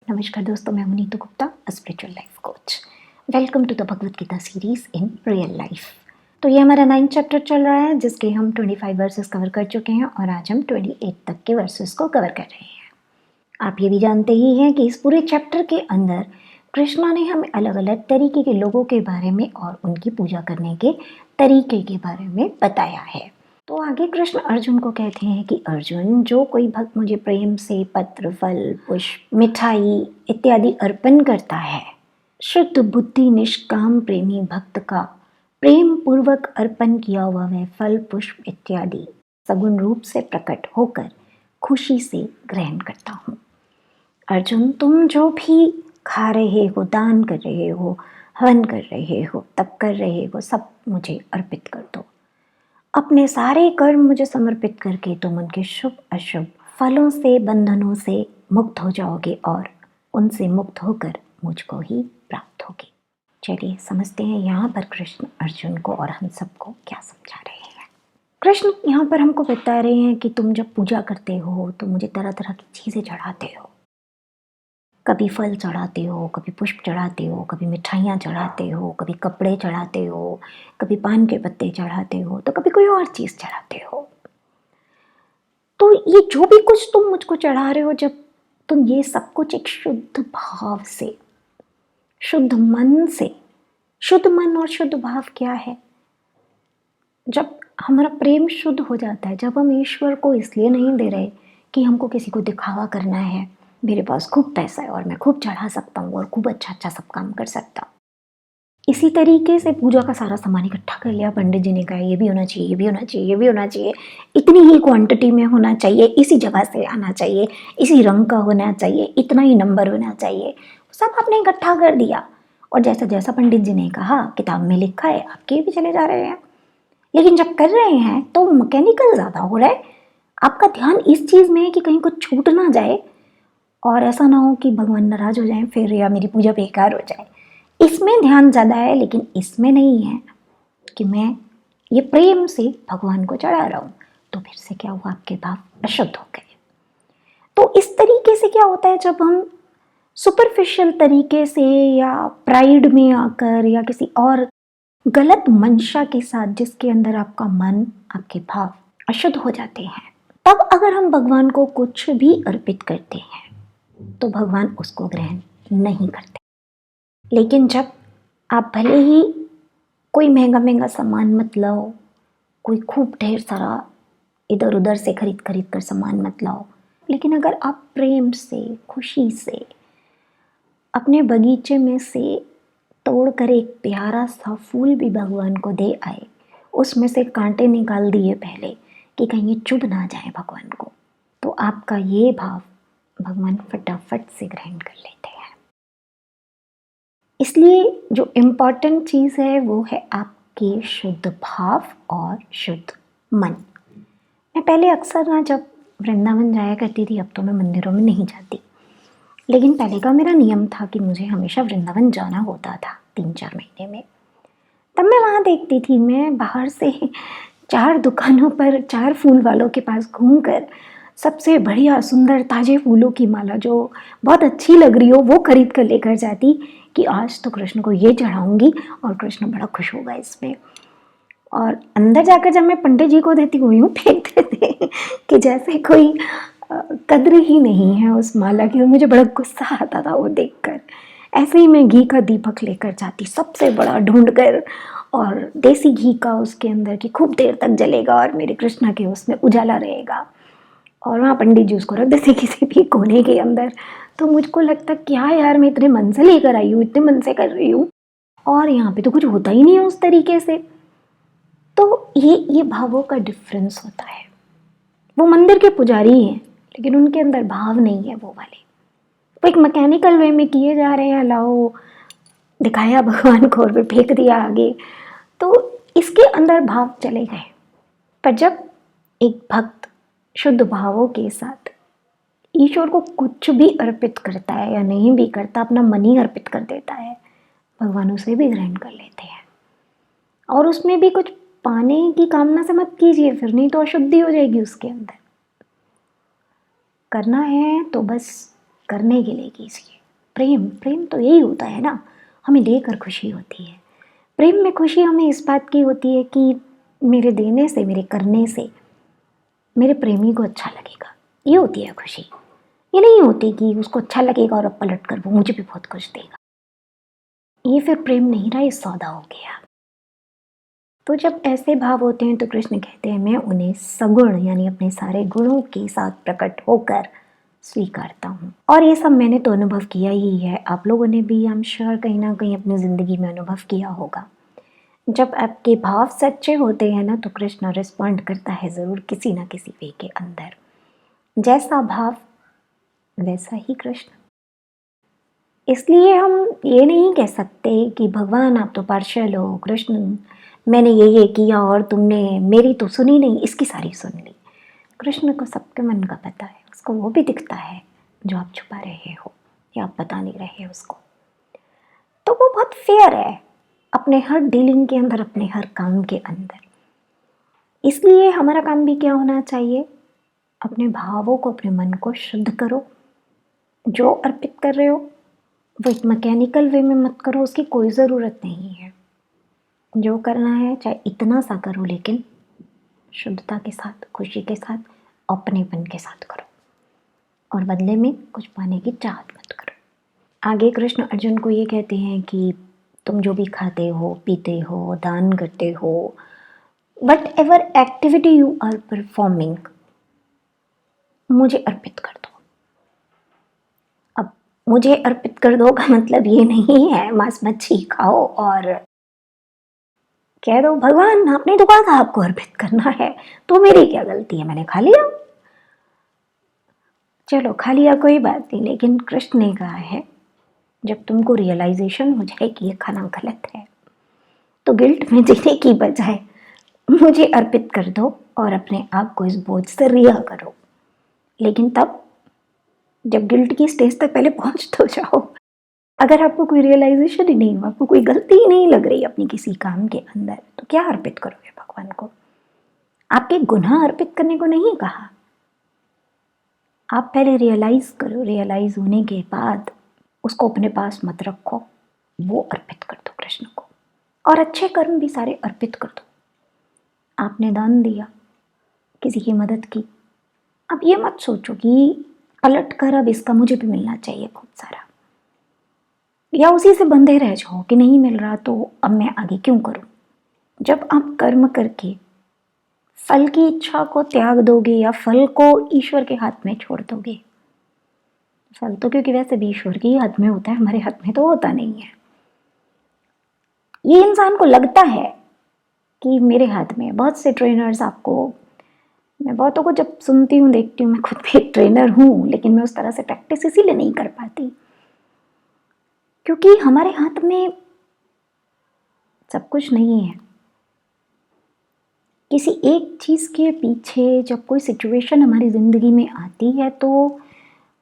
नमस्कार दोस्तों, मैं Neetu Gupta, spiritual life coach. Welcome to the Bhagavad Gita series in real life. तो ये हमारा 9th चैप्टर चल रहा है, जिसके हम 25 वर्सेस कवर कर चुके हैं और आज हम 28 तक के वर्सेस को कवर कर रहे हैं। आप ये भी जानते ही हैं कि इस पूरे चैप्टर के अंदर कृष्णा ने हमें अलग अलग तरीके के लोगों के बारे में और उनकी पूजा करने के तरीके के बारे में बताया है। तो आगे कृष्ण अर्जुन को कहते हैं कि अर्जुन, जो कोई भक्त मुझे प्रेम से पत्र, फल, पुष्प, मिठाई इत्यादि अर्पण करता है, शुद्ध बुद्धि निष्काम प्रेमी भक्त का प्रेम पूर्वक अर्पण किया हुआ वह फल, पुष्प इत्यादि सगुण रूप से प्रकट होकर खुशी से ग्रहण करता हूँ। अर्जुन, तुम जो भी खा रहे हो, दान कर रहे हो, हवन कर रहे हो, तप कर रहे हो, सब मुझे अर्पित कर दो। अपने सारे कर्म मुझे समर्पित करके तुम उनके शुभ अशुभ फलों से, बंधनों से मुक्त हो जाओगे और उनसे मुक्त होकर मुझको ही प्राप्त होगी। चलिए समझते हैं यहाँ पर कृष्ण अर्जुन को और हम सबको क्या समझा रहे हैं। कृष्ण यहाँ पर हमको बता रहे हैं कि तुम जब पूजा करते हो तो मुझे तरह तरह की चीज़ें चढ़ाते हो। कभी फल चढ़ाते हो, कभी पुष्प चढ़ाते हो, कभी मिठाइयाँ चढ़ाते हो, कभी कपड़े चढ़ाते हो, कभी पान के पत्ते चढ़ाते हो, तो कभी कोई और चीज़ चढ़ाते हो। तो ये जो भी कुछ तुम मुझको चढ़ा रहे हो, जब तुम ये सब कुछ एक शुद्ध भाव से, शुद्ध मन से, शुद्ध मन और शुद्ध भाव क्या है? जब हमारा प्रेम शुद्ध हो जाता है, जब हम ईश्वर को इसलिए नहीं दे रहे कि हमको किसी को दिखावा करना है, मेरे पास खूब पैसा है और मैं खूब चढ़ा सकता हूँ और खूब अच्छा अच्छा सब काम कर सकता हूँ। इसी तरीके से पूजा का सारा सामान इकट्ठा कर लिया, पंडित जी ने कहा ये भी होना चाहिए, ये भी होना चाहिए, ये भी होना चाहिए, इतनी ही क्वांटिटी में होना चाहिए, इसी जगह से आना चाहिए, इसी रंग का होना चाहिए, इतना ही नंबर होना चाहिए, सब आपने इकट्ठा कर दिया। और जैसा जैसा पंडित जी ने कहा, किताब में लिखा है, आप किए भी चले जा रहे हैं। लेकिन जब कर रहे हैं तो मैकेनिकल ज़्यादा हो रहा है। आपका ध्यान इस चीज़ में है कि कहीं कुछ छूट ना जाए और ऐसा ना हो कि भगवान नाराज हो जाए फिर, या मेरी पूजा बेकार हो जाए। इसमें ध्यान ज़्यादा है, लेकिन इसमें नहीं है कि मैं ये प्रेम से भगवान को चढ़ा रहा हूँ। तो फिर से क्या हुआ, आपके भाव अशुद्ध हो गए। तो इस तरीके से क्या होता है, जब हम सुपरफिशियल तरीके से या प्राइड में आकर या किसी और गलत मंशा के साथ, जिसके अंदर आपका मन, आपके भाव अशुद्ध हो जाते हैं, तब अगर हम भगवान को कुछ भी अर्पित करते हैं तो भगवान उसको ग्रहण नहीं करते। लेकिन जब आप भले ही कोई महंगा महंगा सामान मत लाओ, कोई खूब ढेर सारा इधर उधर से खरीद खरीद कर सामान मत लाओ, लेकिन अगर आप प्रेम से, खुशी से अपने बगीचे में से तोड़कर एक प्यारा सा फूल भी भगवान को दे आए, उसमें से कांटे निकाल दिए पहले कि कहीं ये चुभ ना जाए भगवान को, तो आपका ये भाव भगवान फटाफट से ग्रहण कर लेते हैं। इसलिए जो इम्पॉर्टेंट चीज़ है वो है आपके शुद्ध भाव और शुद्ध मन। मैं पहले अक्सर ना जब वृंदावन जाया करती थी, अब तो मैं मंदिरों में नहीं जाती, लेकिन पहले का मेरा नियम था कि मुझे हमेशा वृंदावन जाना होता था 3-4 महीने में। तब मैं वहाँ देखती थी, मैं बाहर से 4 दुकानों पर 4 फूल वालों के पास घूमकर सबसे बढ़िया सुंदर ताज़े फूलों की माला जो बहुत अच्छी लग रही हो वो खरीद कर लेकर जाती कि आज तो कृष्ण को ये चढ़ाऊंगी और कृष्ण बड़ा खुश होगा इसमें। और अंदर जाकर जब मैं पंडित जी को देती वो यूँ फेंकते थे कि जैसे कोई कद्र ही नहीं है उस माला की, और मुझे बड़ा गुस्सा आता था वो देखकर। ऐसे ही मैं घी का दीपक लेकर जाती, सबसे बड़ा ढूंढ कर, और देसी घी का उसके अंदर कि खूब देर तक जलेगा और मेरे कृष्णा के उसमें उजाला रहेगा, और वहाँ पंडित जी उसको रख देते किसी भी कोने के अंदर। तो मुझको लगता क्या यार, मैं इतने मन से लेकर आई हूँ, इतने मन से कर रही हूँ, और यहाँ पे तो कुछ होता ही नहीं है उस तरीके से। तो ये भावों का डिफरेंस होता है। वो मंदिर के पुजारी हैं लेकिन उनके अंदर भाव नहीं है वो वाले। वो एक मैकेनिकल वे में किए जा रहे हैं, लाओ दिखाया भगवान को और फिर फेंक दिया आगे, तो इसके अंदर भाव चले गए। पर जब एक भक्त शुद्ध भावों के साथ ईश्वर को कुछ भी अर्पित करता है या नहीं भी करता, अपना मन ही अर्पित कर देता है, भगवान उसे भी ग्रहण कर लेते हैं। और उसमें भी कुछ पाने की कामना से मत कीजिए, फिर नहीं तो अशुद्धि हो जाएगी उसके अंदर। करना है तो बस करने के लिए कीजिए, प्रेम प्रेम तो यही होता है ना, हमें देकर खुशी होती है। प्रेम में खुशी हमें इस बात की होती है कि मेरे देने से, मेरे करने से मेरे प्रेमी को अच्छा लगेगा, ये होती है खुशी। ये नहीं होती कि उसको अच्छा लगेगा और अब पलट कर वो मुझे भी बहुत खुश देगा, ये फिर प्रेम नहीं रहा, ये सौदा हो गया। तो जब ऐसे भाव होते हैं तो कृष्ण कहते हैं मैं उन्हें सगुण यानी अपने सारे गुणों के साथ प्रकट होकर स्वीकारता हूँ। और ये सब मैंने तो अनुभव किया ही है, आप लोगों ने भी आई एम श्योर कहीं ना कहीं अपनी ज़िंदगी में अनुभव किया होगा। जब आपके भाव सच्चे होते हैं ना तो कृष्ण रिस्पॉन्ड करता है ज़रूर किसी ना किसी वे के अंदर। जैसा भाव वैसा ही कृष्ण। इसलिए हम ये नहीं कह सकते कि भगवान आप तो पार्शियल हो, कृष्ण मैंने ये किया और तुमने मेरी तो सुनी नहीं, इसकी सारी सुन ली। कृष्ण को सबके मन का पता है, उसको वो भी दिखता है जो आप छुपा रहे हो या आप बता नहीं रहे उसको। तो वो बहुत फेयर है अपने हर डीलिंग के अंदर, अपने हर काम के अंदर। इसलिए हमारा काम भी क्या होना चाहिए, अपने भावों को, अपने मन को शुद्ध करो। जो अर्पित कर रहे हो वो एक मैकेनिकल वे में मत करो, उसकी कोई ज़रूरत नहीं है। जो करना है चाहे इतना सा करो, लेकिन शुद्धता के साथ, खुशी के साथ, अपनेपन के साथ करो और बदले में कुछ पाने की चाहत मत करो। आगे कृष्ण अर्जुन को ये कहते हैं कि तुम जो भी खाते हो, पीते हो, दान करते हो, whatever activity you are performing, मुझे अर्पित कर दो। अब मुझे अर्पित कर दो का मतलब ये नहीं है मांस मच्छी खाओ और कह दो भगवान आपने तो कहा था आपको अर्पित करना है, तो मेरी क्या गलती है, मैंने खा लिया। चलो खा लिया कोई बात नहीं, लेकिन कृष्ण ने कहा है जब तुमको रियलाइजेशन हो जाए कि ये खाना गलत है तो गिल्ट में जीने की बजाय मुझे अर्पित कर दो और अपने आप को इस बोझ से रिहा करो। लेकिन तब जब गिल्ट की स्टेज तक पहले पहुंच तो जाओ। अगर आपको कोई रियलाइजेशन ही नहीं हुआ, आपको कोई गलती ही नहीं लग रही अपनी किसी काम के अंदर, तो क्या अर्पित करोगे भगवान को? आपके गुनाह अर्पित करने को नहीं कहा, आप पहले रियलाइज करो। रियलाइज होने के बाद उसको अपने पास मत रखो, वो अर्पित कर दो कृष्ण को। और अच्छे कर्म भी सारे अर्पित कर दो। आपने दान दिया, किसी की मदद की, अब ये मत सोचो कि पलट कर अब इसका मुझे भी मिलना चाहिए बहुत सारा, या उसी से बंधे रह जाओ कि नहीं मिल रहा तो अब मैं आगे क्यों करूं। जब आप कर्म करके फल की इच्छा को त्याग दोगे या फल को ईश्वर के हाथ में छोड़ दोगे, फल तो क्योंकि वैसे भी ईश्वर के ही हाथ में होता है, हमारे हाथ में तो होता नहीं है। ये इंसान को लगता है कि मेरे हाथ में, बहुत से ट्रेनर्स आपको, मैं बहुतों को जब सुनती हूँ, देखती हूँ, मैं खुद भी एक ट्रेनर हूँ, लेकिन मैं उस तरह से प्रैक्टिस इसीलिए नहीं कर पाती क्योंकि हमारे हाथ में सब कुछ नहीं है। किसी एक चीज़ के पीछे जब कोई सिचुएशन हमारी ज़िंदगी में आती है तो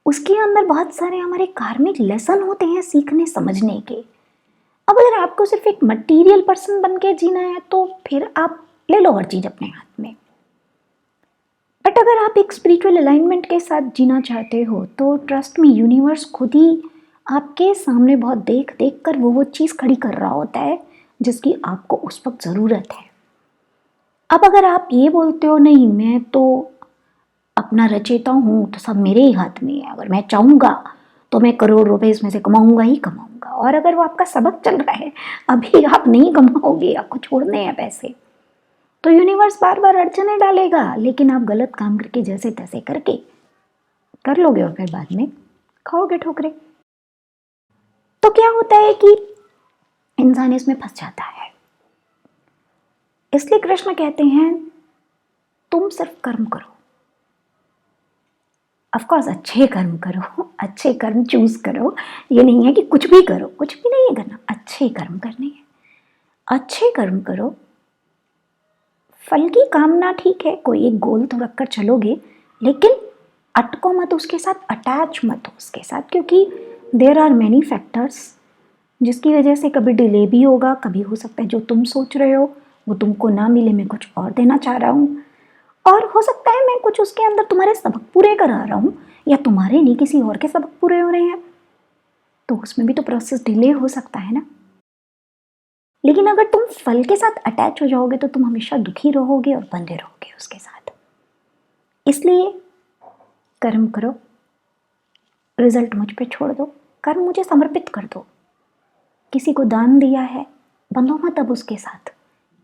उसके अंदर बहुत सारे हमारे कार्मिक लेसन होते हैं सीखने समझने के। अब अगर आपको सिर्फ एक मटेरियल पर्सन बन के जीना है तो फिर आप ले लो हर चीज़ अपने हाथ में। बट अगर आप एक स्पिरिचुअल अलाइनमेंट के साथ जीना चाहते हो तो ट्रस्ट में यूनिवर्स खुद ही आपके सामने बहुत देख देख कर वो चीज़ खड़ी कर रहा होता है जिसकी आपको उस वक्त ज़रूरत है। अब अगर आप ये बोलते हो नहीं मैं तो अपना रचेता हूँ तो सब मेरे ही हाथ में है, अगर मैं चाहूँगा तो मैं करोड़ रुपए इसमें से कमाऊँगा ही कमाऊँगा, और अगर वो आपका सबक चल रहा है अभी आप नहीं कमाओगे, आपको छोड़ने हैं पैसे, तो यूनिवर्स बार बार अड़चने डालेगा। लेकिन आप गलत काम करके जैसे तैसे करके कर लोगे और फिर बाद में खाओगे ठोकरे। तो क्या होता है कि इंसान इसमें फंस जाता है। इसलिए कृष्ण कहते हैं तुम सिर्फ कर्म करो। ऑफकोर्स अच्छे कर्म करो, अच्छे कर्म चूज करो। ये नहीं है कि कुछ भी करो, कुछ भी नहीं है करना, अच्छे कर्म करने हैं। अच्छे कर्म करो, फल की कामना ठीक है, कोई एक गोल तो रखकर चलोगे, लेकिन अटको मत उसके साथ, अटैच मत हो उसके साथ, क्योंकि देयर आर मैनी फैक्टर्स जिसकी वजह से कभी डिले भी होगा, कभी हो सकता है जो तुम सोच रहे हो वो तुमको ना मिले, मैं कुछ और देना चाह रहा हूँ, और हो सकता है मैं कुछ उसके अंदर तुम्हारे सबक पूरे करा रहा हूँ या तुम्हारे नहीं किसी और के सबक पूरे हो रहे हैं। तो उसमें भी तो प्रोसेस डिले हो सकता है ना। लेकिन अगर तुम फल के साथ अटैच हो जाओगे तो तुम हमेशा दुखी रहोगे और बंधे रहोगे उसके साथ। इसलिए कर्म करो, रिजल्ट मुझ पे छोड़ दो, कर्म मुझे समर्पित कर दो। किसी को दान दिया है, बंधो मत अब उसके साथ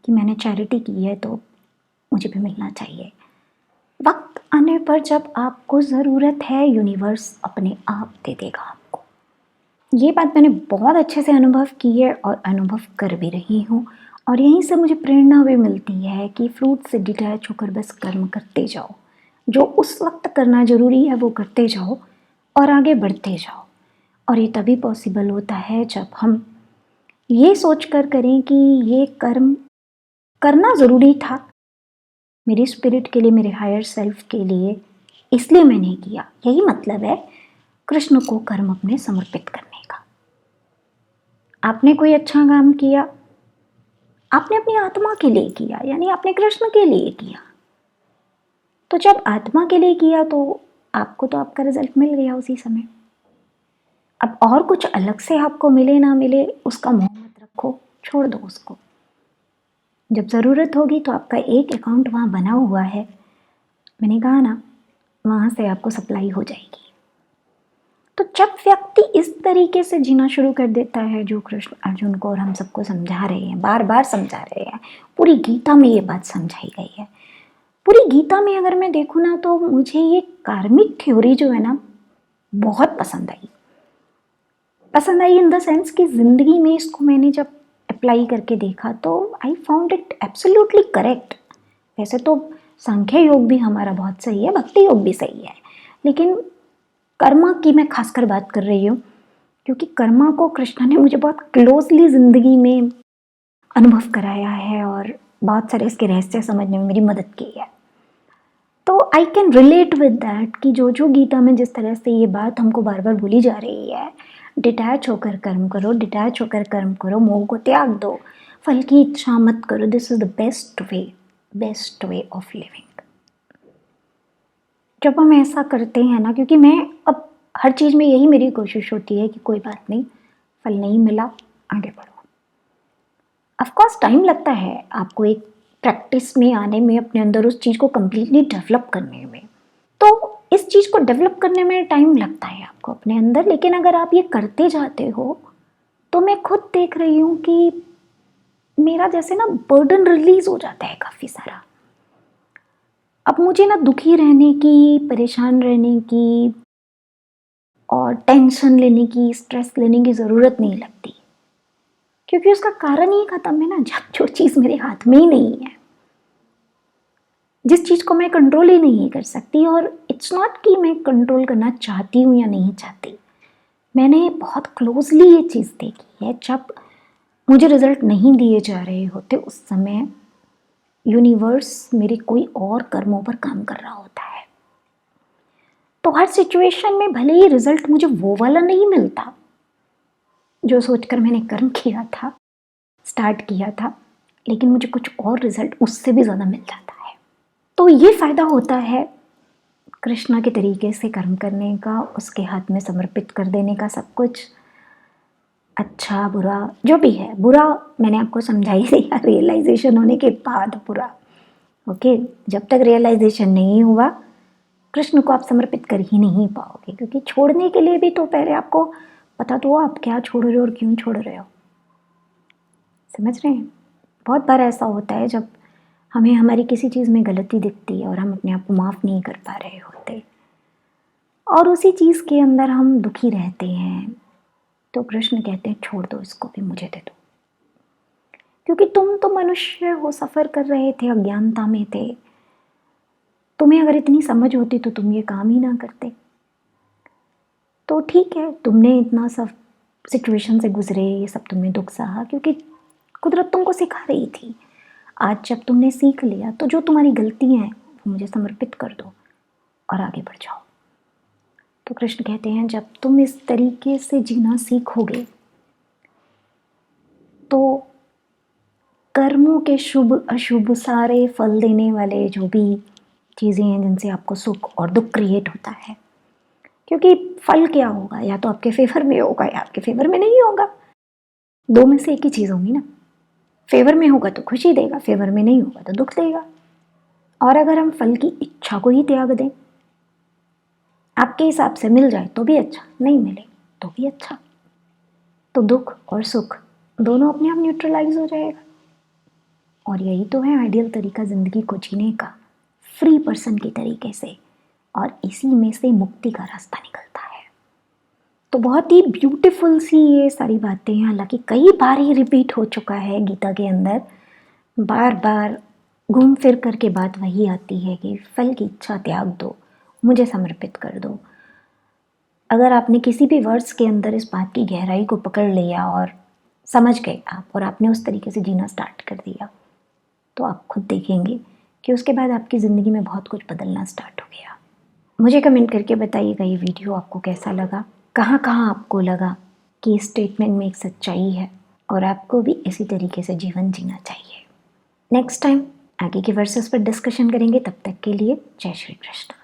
कि मैंने चैरिटी की है तो मुझे भी मिलना चाहिए। वक्त आने पर जब आपको ज़रूरत है, यूनिवर्स अपने आप दे देगा आपको। ये बात मैंने बहुत अच्छे से अनुभव की है और अनुभव कर भी रही हूँ, और यहीं से मुझे प्रेरणा भी मिलती है कि फ्रूट से डिटैच होकर बस कर्म करते जाओ। जो उस वक्त करना ज़रूरी है वो करते जाओ और आगे बढ़ते जाओ। और ये तभी पॉसिबल होता है जब हम ये सोच कर करें कि ये कर्म करना ज़रूरी था मेरी स्पिरिट के लिए, मेरे हायर सेल्फ के लिए, इसलिए मैंने किया। यही मतलब है कृष्ण को कर्म अपने समर्पित करने का। आपने कोई अच्छा काम किया, आपने अपनी आत्मा के लिए किया, यानी आपने कृष्ण के लिए किया। तो जब आत्मा के लिए किया तो आपको तो आपका रिजल्ट मिल गया उसी समय। अब और कुछ अलग से आपको मिले ना मिले उसका मोह मत रखो, छोड़ दो उसको। जब ज़रूरत होगी तो आपका एक अकाउंट वहाँ बना हुआ है, मैंने कहा ना, वहाँ से आपको सप्लाई हो जाएगी। तो जब व्यक्ति इस तरीके से जीना शुरू कर देता है, जो कृष्ण अर्जुन को और हम सबको समझा रहे हैं, बार बार समझा रहे हैं, पूरी गीता में ये बात समझाई गई है। पूरी गीता में अगर मैं देखूँ ना तो मुझे ये कार्मिक थ्योरी जो है ना बहुत पसंद आई इन द सेंस कि ज़िंदगी में इसको मैंने जब अप्लाई करके देखा तो I found it absolutely correct. वैसे तो सांख्य योग भी हमारा बहुत सही है, भक्ति योग भी सही है, लेकिन कर्मा की मैं खासकर बात कर रही हूँ क्योंकि कर्मा को कृष्ण ने मुझे बहुत क्लोजली ज़िंदगी में अनुभव कराया है और बहुत सारे इसके रहस्य समझने में मेरी मदद की है। तो I can relate with that कि जो गीता में जिस तरह से ये बात हमको बार बार बोली जा रही है, डिटैच होकर कर्म करो, डिटैच होकर कर्म करो, मोह को त्याग दो, फल की इच्छा मत करो, this is the best way of living. जब हम ऐसा करते हैं ना, क्योंकि मैं अब हर चीज़ में यही मेरी कोशिश होती है कि कोई बात नहीं, फल नहीं मिला, आगे बढ़ो। ऑफकोर्स टाइम लगता है आपको एक प्रैक्टिस में आने में, अपने अंदर उस चीज़ को कम्प्लीटली डेवलप करने में। तो इस चीज़ को डेवलप करने में टाइम लगता है आपको अपने अंदर, लेकिन अगर आप ये करते जाते हो तो मैं खुद देख रही हूँ कि मेरा जैसे ना बर्डन रिलीज हो जाता है काफ़ी सारा। अब मुझे ना दुखी रहने की, परेशान रहने की और टेंशन लेने की, स्ट्रेस लेने की ज़रूरत नहीं लगती, क्योंकि उसका कारण ही खत्म है ना। जब जो चीज़ मेरे हाथ में ही नहीं है, जिस चीज़ को मैं कंट्रोल ही नहीं कर सकती, और इट्स नॉट कि मैं कंट्रोल करना चाहती हूँ या नहीं चाहती, मैंने बहुत क्लोजली ये चीज़ देखी है। जब मुझे रिजल्ट नहीं दिए जा रहे होते उस समय यूनिवर्स मेरे कोई और कर्मों पर काम कर रहा होता है। तो हर सिचुएशन में भले ही रिजल्ट मुझे वो वाला नहीं मिलता जो सोचकर मैंने कर्म किया था, स्टार्ट किया था, लेकिन मुझे कुछ और रिजल्ट उससे भी ज़्यादा मिल जाता है। तो ये फ़ायदा होता है कृष्णा के तरीके से कर्म करने का, उसके हाथ में समर्पित कर देने का सब कुछ, अच्छा बुरा जो भी है। बुरा मैंने आपको समझाई दिया रियलाइजेशन होने के बाद बुरा, ओके। जब तक रियलाइजेशन नहीं हुआ कृष्ण को आप समर्पित कर ही नहीं पाओगे, क्योंकि छोड़ने के लिए भी तो पहले आपको पता तो हो आप क्या छोड़ रहे हो और क्यों छोड़ रहे हो। समझ रहे हैं? बहुत बार ऐसा होता है जब हमें हमारी किसी चीज़ में गलती दिखती है और हम अपने आप को माफ़ नहीं कर पा रहे होते और उसी चीज़ के अंदर हम दुखी रहते हैं, तो कृष्ण कहते हैं छोड़ दो इसको, भी मुझे दे दो, क्योंकि तुम तो मनुष्य हो, सफ़र कर रहे थे, अज्ञानता में थे। तुम्हें अगर इतनी समझ होती तो तुम ये काम ही ना करते। तो ठीक है, तुमने इतना सब सिचुएशन से गुजरे, ये सब तुमने दुख सहा क्योंकि कुदरत तुमको सिखा रही थी। आज जब तुमने सीख लिया तो जो तुम्हारी गलतियाँ हैं वो मुझे समर्पित कर दो और आगे बढ़ जाओ। तो कृष्ण कहते हैं जब तुम इस तरीके से जीना सीखोगे तो कर्मों के शुभ अशुभ सारे फल देने वाले जो भी चीज़ें हैं जिनसे आपको सुख और दुख क्रिएट होता है, क्योंकि फल क्या होगा, या तो आपके फेवर में होगा या आपके फेवर में नहीं होगा। दो में से एक ही चीज़ होगी ना। फेवर में होगा तो खुशी देगा, फेवर में नहीं होगा तो दुख देगा। और अगर हम फल की इच्छा को ही त्याग दें, आपके हिसाब से मिल जाए तो भी अच्छा, नहीं मिले तो भी अच्छा, तो दुख और सुख दोनों अपने आप न्यूट्रलाइज हो जाएगा। और यही तो है आइडियल तरीका ज़िंदगी को जीने का, फ्री पर्सन के तरीके से, और इसी में से मुक्ति का रास्ता निकलता है। तो बहुत ही ब्यूटीफुल सी ये सारी बातें हैं, हालांकि कई बार ही रिपीट हो चुका है गीता के अंदर। बार बार घूम फिर करके बात वही आती है कि फल की इच्छा त्याग दो, मुझे समर्पित कर दो। अगर आपने किसी भी वर्ड्स के अंदर इस बात की गहराई को पकड़ लिया और समझ गए आप, और आपने उस तरीके से जीना स्टार्ट कर दिया, तो आप खुद देखेंगे कि उसके बाद आपकी ज़िंदगी में बहुत कुछ बदलना स्टार्ट हो गया। मुझे कमेंट करके बताइएगा ये वीडियो आपको कैसा लगा, कहाँ कहाँ आपको लगा कि इस स्टेटमेंट में एक सच्चाई है और आपको भी इसी तरीके से जीवन जीना चाहिए। नेक्स्ट टाइम आगे के वर्सेस पर डिस्कशन करेंगे, तब तक के लिए जय श्री कृष्ण।